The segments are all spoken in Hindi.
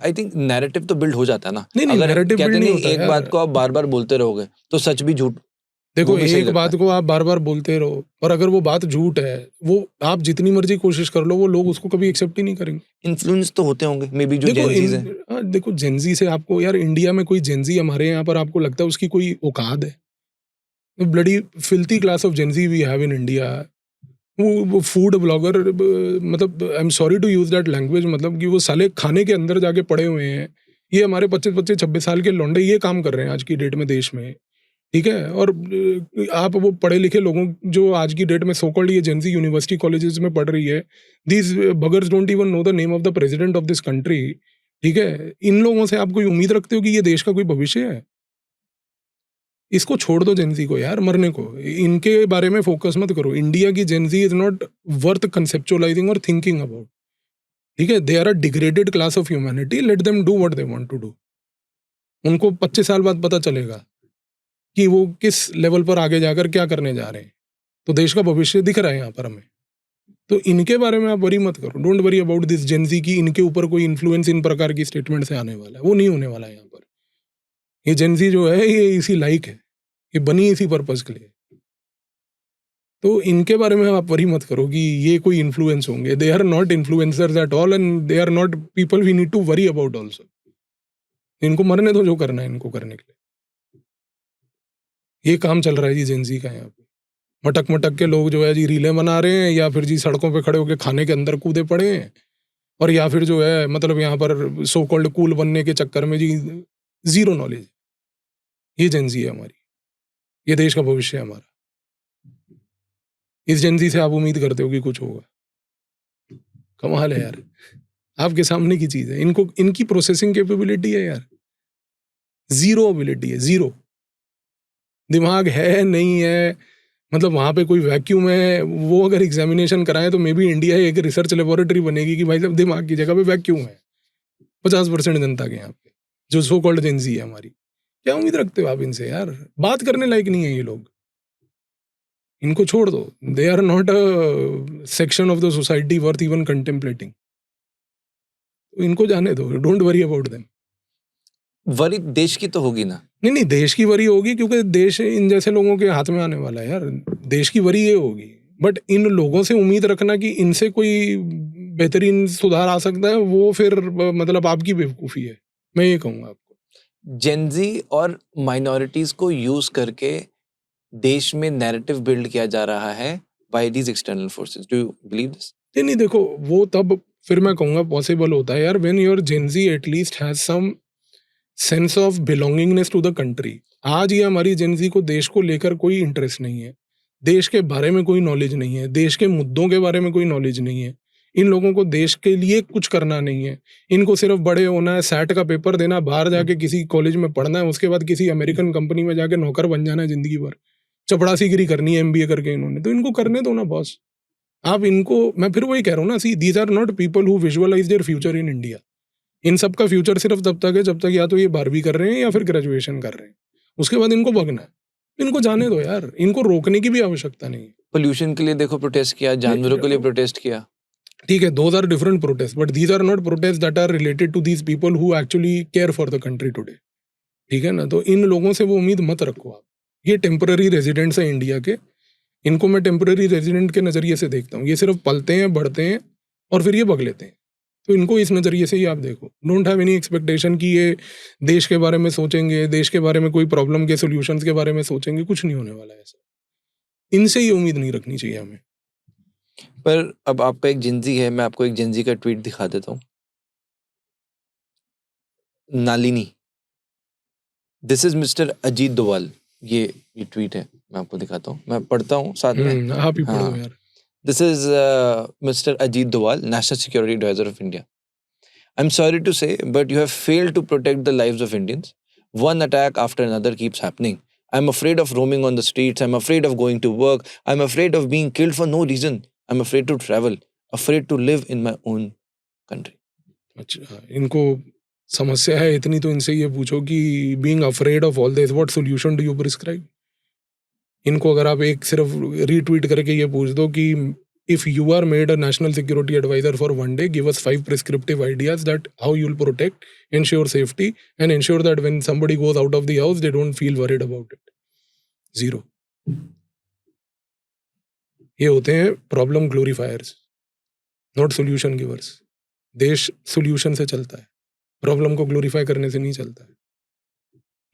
आई थिंक नैरेटिव तो बिल्ड हो जाता है ना। नहीं अगर नैरेटिव कहते बिल्ड नहीं नहीं होता एक बात को आप बार बार बोलते रहोगे तो सच भी झूठ देखो, वो भी सही एक लगता बात है। को आप बार बार बोलते रहो और अगर वो बात झूठ है, वो आप जितनी मर्जी कोशिश कर लो, वो लोग उसको कभी एक्सेप्ट ही नहीं करेंगे। इन्फ्लुएंस तो होते होंगे मे बी जो देखो जेनजीज हैं। देखो जेंजी से आपको यार, इंडिया में कोई जेंजी हमारे यहाँ पर आपको लगता है उसकी कोई औकात है? Bloody filthy class of gen Z we have in India. वो फूड ब्लॉगर, मतलब I am sorry to use that language, मतलब कि वो साले खाने के अंदर जाके पड़े हुए हैं। ये हमारे 25-26 साल के लौंडे ये काम कर रहे हैं आज की डेट में देश में, ठीक है? और आप वो पढ़े लिखे लोगों जो आज की डेट में सो कॉल्ड ये जेंजी यूनिवर्सिटी कॉलेजेस में पढ़ रही है, these buggers don't even know the name of the president of this country, ठीक है? इन लोगों से आप कोई उम्मीद रखते हो कि ये देश का कोई भविष्य है? इसको छोड़ दो जेंजी को यार, मरने को। इनके बारे में फोकस मत करो। इंडिया की gen Z is not worth conceptualizing और थिंकिंग अबाउट, ठीक है? They are a degraded class of humanity, let them do what they want to do. उनको 25 साल बाद पता चलेगा कि वो किस लेवल पर आगे जाकर क्या करने जा रहे हैं। तो देश का भविष्य दिख रहा है यहाँ पर हमें। तो इनके बारे में आप वरी मत करो। Don't worry about this Gen Z की इनके ऊपर कोई इन्फ्लुएंस इन प्रकार की स्टेटमेंट से आने वाला है, वो नहीं होने वाला है यहाँ पर। ये जेंजी जो है ये इसी लाइक है, ये बनी इसी पर्पज के लिए। तो इनके बारे में आप वरी मत करो कि ये कोई इन्फ्लुएंस होंगे। They are not influencers at all and they are not people we need to worry about also. इनको मरने दो जो करना है इनको करने के लिए। ये काम चल रहा है जी जेंजी का यहाँ पे। मटक मटक के लोग जो है जी रीलें बना रहे हैं, या फिर जी सड़कों पे खड़े होकर खाने के अंदर कूदे पड़े हैं, और या फिर जो है मतलब यहाँ पर सो कॉल्ड कूल बनने के चक्कर में जी जीरो नॉलेज। ये जेंजी है हमारी, ये देश का भविष्य है हमारा। इस जेंजी से आप उम्मीद करते हो कि कुछ होगा? कमाल है यार, आपके सामने की चीज है। इनको इनकी प्रोसेसिंग कैपेबिलिटी है यार जीरो एबिलिटी है, जीरो। दिमाग है नहीं है, मतलब वहां पे कोई वैक्यूम है, वो अगर एग्जामिनेशन कराएं तो मे बी इंडिया एक रिसर्च लेबोरेटरी बनेगी कि भाई साहब दिमाग की जगह पे वैक्यूम है 50% जनता के यहाँ पे, जो सो कॉल्ड जेंजी है हमारी। क्या उम्मीद रखते हो आप इनसे यार? बात करने लायक नहीं है ये लोग, इनको छोड़ दो। They are not a section of the society worth even contemplating. इनको जाने दो, don't worry about them. Worry देश की तो होगी ना। नहीं देश की वरी होगी, क्योंकि देश इन जैसे लोगों के हाथ में आने वाला है यार। देश की वरी ये होगी, बट इन लोगों से उम्मीद रखना कि इनसे कोई बेहतरीन सुधार आ सकता है, वो फिर मतलब आपकी बेवकूफ़ी है, मैं ये कहूँगा आपको। जेंजी और माइनॉरिटीज को यूज करके देश में नैरेटिव बिल्ड किया जा रहा है by these external forces. Do you believe this? नहीं देखो, वो तब फिर मैं कहूँगा पॉसिबल होता है यार when your gen Z at least has some sense of belongingness to the country. आज ये हमारी जेंजी को देश को लेकर कोई इंटरेस्ट नहीं है, देश के बारे में कोई नॉलेज नहीं है, देश के मुद्दों के बारे में कोई नॉलेज नहीं है। इन लोगों को देश के लिए कुछ करना नहीं है। इनको सिर्फ बड़े होना है, सैट का पेपर देना, बाहर जाके किसी कॉलेज में पढ़ना है, उसके बाद किसी अमेरिकन कंपनी में जाके नौकर बन जाना है जिंदगी भर, चपड़ासीगिरी करनी है एमबीए करके इन्होंने। तो इनको करने दो ना बॉस। आप इनको, मैं फिर वही कह रहा हूँ ना, see these are not people who visualise their future in India. इन सब का फ्यूचर सिर्फ तब तक है जब तक या तो ये 12वीं कर रहे हैं या फिर ग्रेजुएशन कर रहे हैं, उसके बाद इनको भगना है। इनको जाने दो यार, इनको रोकने की भी आवश्यकता नहीं है। पोल्यूशन के लिए देखो प्रोटेस्ट किया, जानवरों के लिए प्रोटेस्ट किया, ठीक है, those are different protest, but these are not protest that are related to these people who actually care for the country today, ठीक है ना? तो इन लोगों से वो उम्मीद मत रखो आप। ये टेम्पररी रेजिडेंट्स हैं इंडिया के, इनको मैं टेम्पररी रेजिडेंट के नज़रिए से देखता हूँ। ये सिर्फ पलते हैं, बढ़ते हैं और फिर ये भग लेते हैं। तो इनको इस नज़रिए से ही आप देखो। डोंट हैव एनी एक्सपेक्टेशन कि ये देश के बारे में सोचेंगे, देश के बारे में कोई प्रॉब्लम के सोल्यूशंस के बारे में सोचेंगे, कुछ नहीं होने वाला है ऐसा। इनसे ये उम्मीद नहीं रखनी चाहिए हमें। पर अब आपका एक जेंजी है, मैं आपको एक जेंजी का ट्वीट दिखा देता हूँ। Nalini, this is mister Ajit Doval, ये ट्वीट है, मैं आपको दिखाता हूँ, मैं पढ़ता हूँ साथ में। आप ही पढ़ दो यार। This is Mr. Ajit Doval, National Security Advisor of India. I'm sorry to say, but you have failed to protect the lives of Indians. One attack after another keeps happening. I'm afraid of roaming on the streets. I'm afraid of going to work. I'm afraid of being killed for no reason. I'm afraid to travel. Afraid to live in my own country. अच्छा, इनको समस्या है इतनी तो इनसे ये पूछो कि being afraid of all this, what solution do you prescribe? इनको अगर आप एक सिर्फ रीट्वीट करके ये पूछ दो कि if you are made a national security advisor for one day, give us 5 prescriptive ideas that how you'll protect, ensure safety, and ensure that when somebody goes out of the house, they don't feel worried about it. Zero. ये होते हैं प्रॉब्लम ग्लोरीफायर्स, नॉट सोल्यूशन गिवर्स. देश सोल्यूशन से चलता है, प्रॉब्लम को ग्लोरीफाई करने से नहीं चलता है.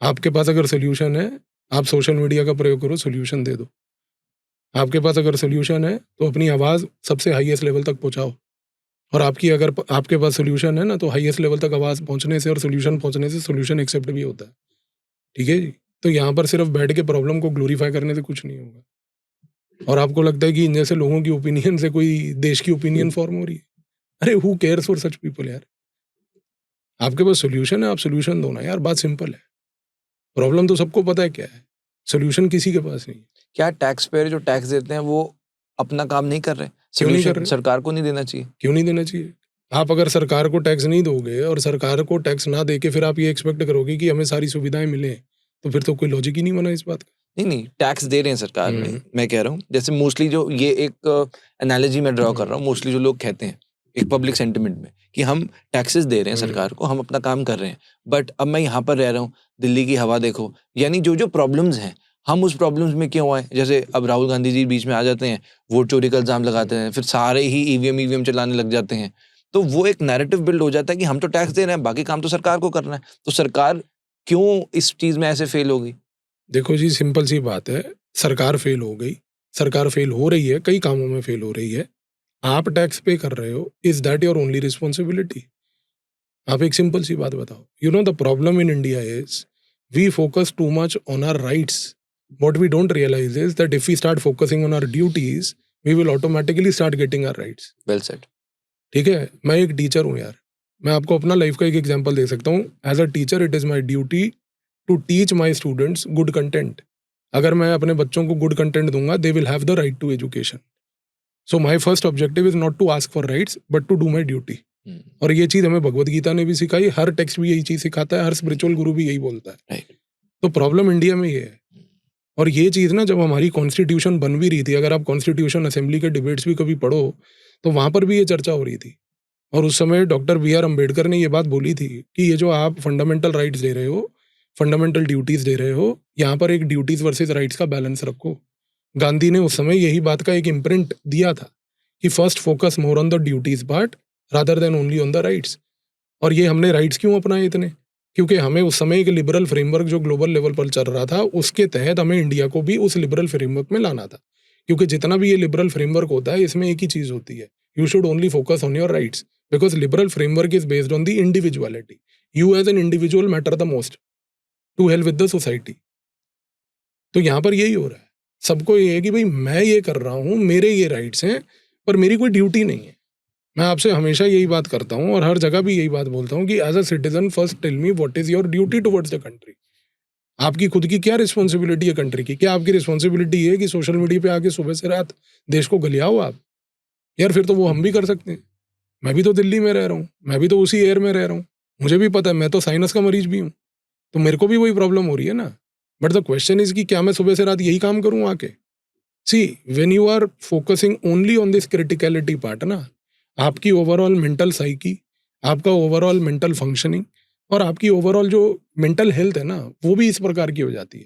आपके पास अगर सोल्यूशन है, आप सोशल मीडिया का प्रयोग करो, सोल्यूशन दे दो. आपके पास अगर सोल्यूशन है तो अपनी आवाज़ सबसे हाईएस्ट लेवल तक पहुंचाओ. और आपके पास सोल्यूशन है ना, तो हाईएस्ट लेवल तक आवाज़ पहुंचने से और सोल्यूशन पहुंचने से सोल्यूशन एक्सेप्ट भी होता है. ठीक है जी. तो यहाँ पर सिर्फ बैठ के प्रॉब्लम को ग्लोरीफाई करने से कुछ नहीं होगा. और आपको लगता है कि इन जैसे लोगों की ओपिनियन से कोई देश की ओपिनियन फॉर्म हो रही है. अरे who cares for such people यार. आपके पास सोल्यूशन है, आप सोल्यूशन दो ना यार. बात सिंपल है. प्रॉब्लम तो सबको पता है क्या है, सोल्यूशन किसी के पास नहीं है. क्या टैक्स पेयर जो टैक्स देते हैं वो अपना काम नहीं कर रहे? क्यों नहीं कर Solution रहे? सरकार को नहीं देना चाहिए? क्यों नहीं देना चाहिए? आप अगर सरकार को टैक्स नहीं दोगे और सरकार को टैक्स ना दे के फिर आप ये एक्सपेक्ट करोगे कि हमें सारी सुविधाएं मिले, तो फिर तो कोई लॉजिक ही नहीं बना इस बात का. नहीं, टैक्स दे रहे हैं सरकार में. मैं कह रहा हूँ जैसे मोस्टली जो ये एक एनालॉजी मैं ड्रॉ कर रहा हूँ, मोस्टली जो लोग कहते हैं एक पब्लिक सेंटिमेंट में कि हम टैक्सेस दे रहे हैं सरकार को, हम अपना काम कर रहे हैं. बट अब मैं यहाँ पर रह रहा हूँ, दिल्ली की हवा देखो, यानी जो जो प्रॉब्लम्स हैं हम उस प्रॉब्लम्स में क्यों आए? जैसे अब राहुल गांधी जी बीच में आ जाते हैं, वोट चोरी का इल्जाम लगाते हैं, फिर सारे ही ईवीएम चलाने लग जाते हैं. तो वो एक नैरेटिव बिल्ड हो जाता है कि हम तो टैक्स दे रहे हैं, बाकी काम तो सरकार को करना है. तो सरकार क्यों इस चीज में ऐसे फेल होगी? देखो जी, सिंपल सी बात है. सरकार फेल हो गई, सरकार फेल हो रही है, कई कामों में फेल हो रही है. आप टैक्स पे कर रहे हो, is that your only responsibility? आप एक सिंपल सी बात बताओ. You know the problem in India is we focus too much on our rights. What we don't realize is that if we start focusing on our duties, we will automatically start getting our rights. Well said. ठीक है. मैं एक टीचर हूँ यार, मैं आपको अपना लाइफ का एक एग्जांपल दे सकता हूँ. As a teacher it is my duty to teach my students good content. अगर मैं अपने बच्चों को गुड कंटेंट दूंगा, they will have the right to education. So my first objective is not to ask for rights but to do my duty. और ये चीज़ हमें भगवद गीता ने भी सिखाई, हर टेक्स्ट भी यही चीज़ सिखाता है, हर स्पिरिचुअल गुरु भी यही बोलता है. राइट. तो प्रॉब्लम इंडिया में ये है. और ये चीज़ ना, जब हमारी कॉन्स्टिट्यूशन बन भी रही थी, अगर आप कॉन्स्टिट्यूशन असेंबली के डिबेट्स भी कभी पढ़ो तो वहाँ पर भी ये चर्चा हो रही थी. और उस समय डॉक्टर बी आर अम्बेडकर ने ये बात बोली थी कि ये जो आप फंडामेंटल राइट्स दे रहे हो, फंडामेंटल ड्यूटीज़ दे रहे हो, यहाँ पर एक ड्यूटीज़ वर्सेस राइट्स का बैलेंस रखो. गांधी ने उस समय यही बात का एक इम्प्रिंट दिया था कि first focus more on the duties part rather than only on the rights. और ये हमने राइट्स क्यों अपनाए इतने? क्योंकि हमें उस समय एक लिबरल फ्रेमवर्क जो ग्लोबल लेवल पर चल रहा था, उसके तहत हमें इंडिया को भी उस लिबरल फ्रेमवर्क में लाना था. क्योंकि जितना भी ये लिबरल फ्रेमवर्क होता है, इसमें एक ही चीज़ होती है, you should only focus on your rights, because liberal framework is based on the individuality. You as an individual matter the most to help with the society. तो यहाँ पर यही हो रहा है. सबको ये है कि भाई मैं ये कर रहा हूँ, मेरे ये राइट्स हैं, पर मेरी कोई ड्यूटी नहीं है. मैं आपसे हमेशा यही बात करता हूँ और हर जगह भी यही बात बोलता हूँ कि as a citizen first tell me what is your duty towards the country. आपकी खुद की क्या रिस्पॉन्सिबिलिटी है कंट्री की? क्या आपकी रिस्पॉन्सिबिलिटी है कि सोशल मीडिया पे आके सुबह से रात देश को गलियाओ आप? यार फिर तो वो हम भी कर सकते हैं. मैं भी तो दिल्ली में रह रहा हूँ, मैं भी तो उसी एयर में रह रहा हूँ, मुझे भी पता है, मैं तो साइनस का मरीज भी हूँ, तो मेरे को भी वही प्रॉब्लम हो रही है ना. बट द क्वेश्चन इज कि क्या मैं सुबह से रात यही काम करूँ आके? See when you are focusing only on this criticality part ना, आपकी ओवरऑल मेंटल साइकी, आपका ओवरऑल मेंटल फंक्शनिंग और आपकी ओवरऑल जो मेंटल हेल्थ है ना, वो भी इस प्रकार की हो जाती है.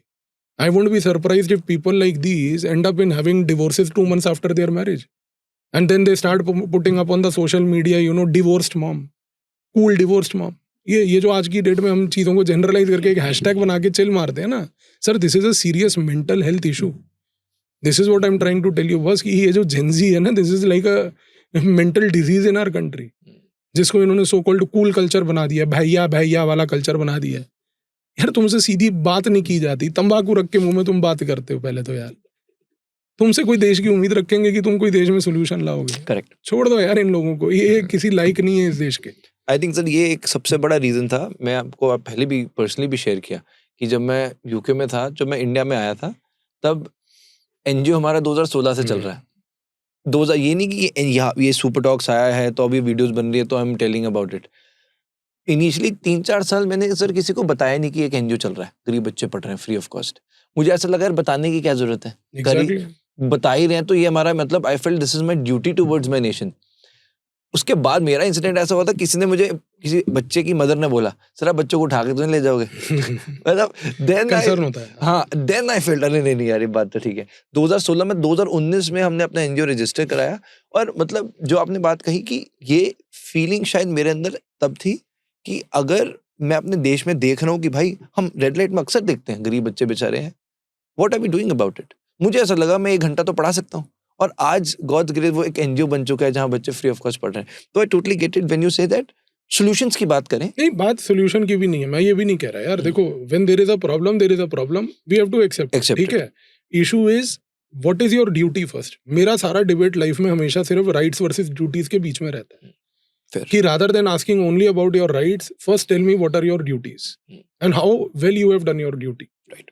I won't be surprised if people like these end up in having divorces 2 months after their marriage and then they start putting up on the social media, you know, divorced mom, cool divorced mom. ये जो आज की डेट में हम चीज़ों को जनरलाइज करके एक हैशटैग बना के चिल मारते हैं ना, sir this is a serious mental health issue. This is what I am trying to tell you. बस कि ये जो जेंजी है ना, this is like a mental disease in our country, जिसको इन्होंने सो कॉल्ड कूल कल्चर बना दिया, भैया भैया वाला कल्चर बना दिया है. यार तुमसे सीधी बात नहीं की जाती, तंबाकू रख के मुंह में तुम बात करते हो. पहले तो यार तुमसे कोई देश की उम्मीद रखेंगे कि तुम कोई देश में सोल्यूशन लाओगे? करेक्ट. छोड़ दो यार इन लोगों को, ये किसी लायक नहीं है इस देश के. आई थिंक सर ये एक सबसे बड़ा रीज़न था. मैं आपको पहले भी पर्सनली भी शेयर किया कि जब मैं यूके में था, जब मैं इंडिया में आया था, तब एनजीओ हमारा 2016 से चल रहा है. 2000 ये नहीं कि ये सुपर टॉक्स आया है तो अभी वीडियोस बन रही है तो I am telling about it. Initially 3-4 साल मैंने सर किसी को बताया नहीं कि एक एनजीओ चल रहा है, गरीब बच्चे पढ़ रहे हैं फ्री ऑफ कॉस्ट. मुझे ऐसा लगा यार बताने की क्या जरूरत है, Exactly. बता ही रहे हैं तो ये हमारा मतलब I felt this is my duty towards my nation. उसके बाद मेरा इंसिडेंट ऐसा हुआ था, किसी बच्चे की मदर ने बोला सर आप बच्चों को उठा के तो नहीं ले जाओगे मतलब कंसर्न होता है। हाँ देन आई फेल्ट अरे नहीं यार ये बात तो ठीक है। 2016 में 2019 में हमने अपना एनजीओ रजिस्टर कराया और मतलब जो आपने बात कही कि ये फीलिंग शायद मेरे अंदर तब थी कि अगर मैं अपने देश में देख रहा हूँ कि भाई हम रेड लाइट में अक्सर देखते हैं गरीब बच्चे बेचारे हैं, what are we doing about it. मुझे ऐसा लगा मैं 1 घंटा तो पढ़ा सकता हूँ और आज गॉड ग्रेस वो एक एनजीओ बन चुका है जहाँ बच्चे फ्री ऑफ कॉस्ट पढ़ रहे हैं। तो I totally get it when you say that solutions की बात करें। नहीं, बात सॉल्यूशन की भी नहीं है, मैं ये भी नहीं कह रहा यार। देखो, when there is a problem we have to accept, ठीक है। Issue is what is your duty first. मेरा सारा डिबेट लाइफ में हमेशा सिर्फ राइट्स वर्सेस ड्यूटीज के बीच में रहता है कि rather than asking only about your rights, first tell me what are your duties and how well you have done your duty. Right.